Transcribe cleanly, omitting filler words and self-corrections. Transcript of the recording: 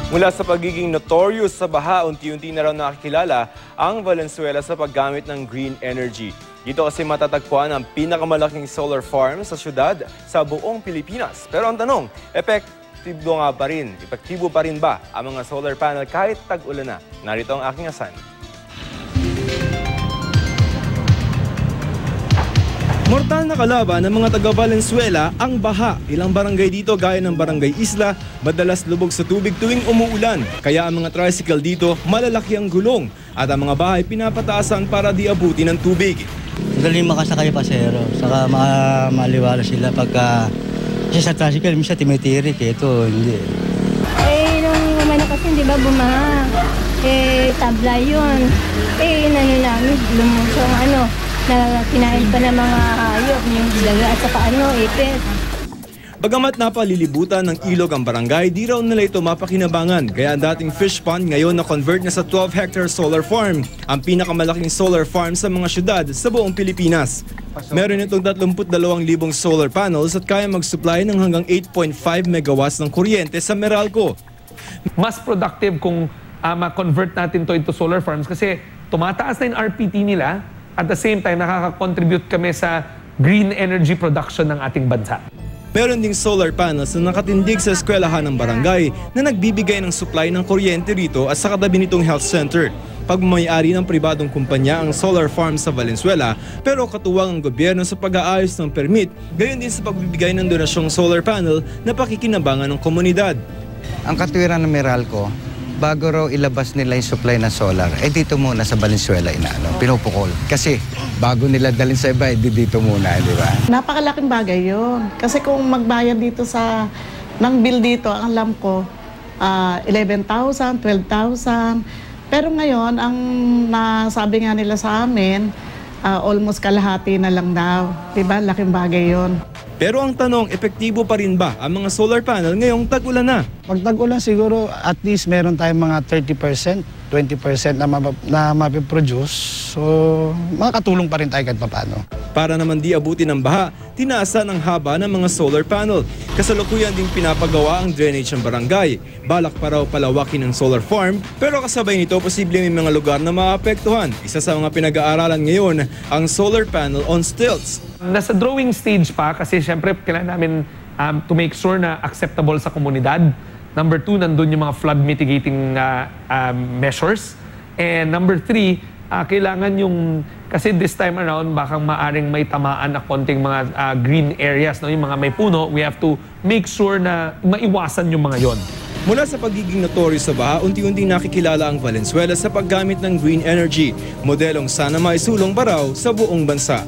Mula sa pagiging notorious sa baha, unti-unti na raw nakikilala ang Valenzuela sa paggamit ng green energy. Dito kasi matatagpuan ang pinakamalaking solar farm sa syudad sa buong Pilipinas. Pero ang tanong, epektibo pa rin ba ang mga solar panel kahit tag-ulan na? Narito ang aking asan. Mortal na kalaban ng mga taga-Valenzuela ang baha. Ilang barangay dito gaya ng Barangay Isla, madalas lubog sa tubig tuwing umuulan. Kaya ang mga tricycle dito malalaki ang gulong at ang mga bahay pinapataasan para di abuti ng tubig. Galing makasakay pasero, saka maliwala sila pagka kasi sa tricycle minsan timitirik, ito hindi. Nung umano kasi di ba bumaha, tabla yun. Inano namin, lumusong na kinain pa ng mga hayop, yung daga at saka ipis. Bagamat napalilibutan ng ilog ang barangay, di raw nila ito mapakinabangan. Kaya ang dating fish pond ngayon na-convert na sa 12-hectare solar farm, ang pinakamalaking solar farm sa mga syudad sa buong Pilipinas. Meron itong 32,000 solar panels at kaya mag-supply ng hanggang 8.5 megawatts ng kuryente sa Meralco. Mas productive kung ma-convert natin to into solar farms kasi tumataas na yung RPT nila. At the same time, nakaka-contribute kami sa green energy production ng ating bansa. Meron ding solar panels na nakatindig sa eskwelahan ng barangay na nagbibigay ng supply ng kuryente rito at sa katabi nitong health center. Pagmamayari ng pribadong kumpanya ang solar farm sa Valenzuela, pero katuwang ang gobyerno sa pag-aayos ng permit, gayon din sa pagbibigay ng donasyong solar panel na pakikinabangan ng komunidad. Ang katwiran ng Meralco, bago raw ilabas nila yung supply ng solar, dito muna sa Valenzuela pinupukol. Kasi bago nila dalhin sa iba, dito muna, di ba? Napakalaking bagay yun. Kasi kung magbayad dito ng bill dito, ang alam ko, 11,000, 12,000. Pero ngayon, ang nasabi nga nila sa amin, almost kalahati na lang daw. Di ba? Laking bagay yun. Pero ang tanong, epektibo pa rin ba ang mga solar panel ngayong tag-ulan na? Pag tag-ulan siguro at least meron tayong mga 30%, 20% na mapiproduce. So makakatulong pa rin tayo kahit paano. Para naman di abuti ng baha, tinaasan ang haba ng mga solar panel. Kasalukuyan ding pinapagawa ang drainage ng barangay. Balak pa raw palawakin ng solar farm, pero kasabay nito posible may mga lugar na maapektuhan. Isa sa mga pinag-aaralan ngayon, ang solar panel on stilts. Nasa drawing stage pa kasi syempre kailangan namin to make sure na acceptable sa komunidad. Number 2, nandun yung mga flood mitigating measures. And number 3, kailangan yung, kasi this time around, baka maaring may tamaan na konting mga green areas, no? Yung mga may puno, we have to make sure na maiwasan yung mga yon. Mula sa pagiging notorious sa baha, unti-unting nakikilala ang Valenzuela sa paggamit ng green energy, modelong sana maisulong pa raw sa buong bansa.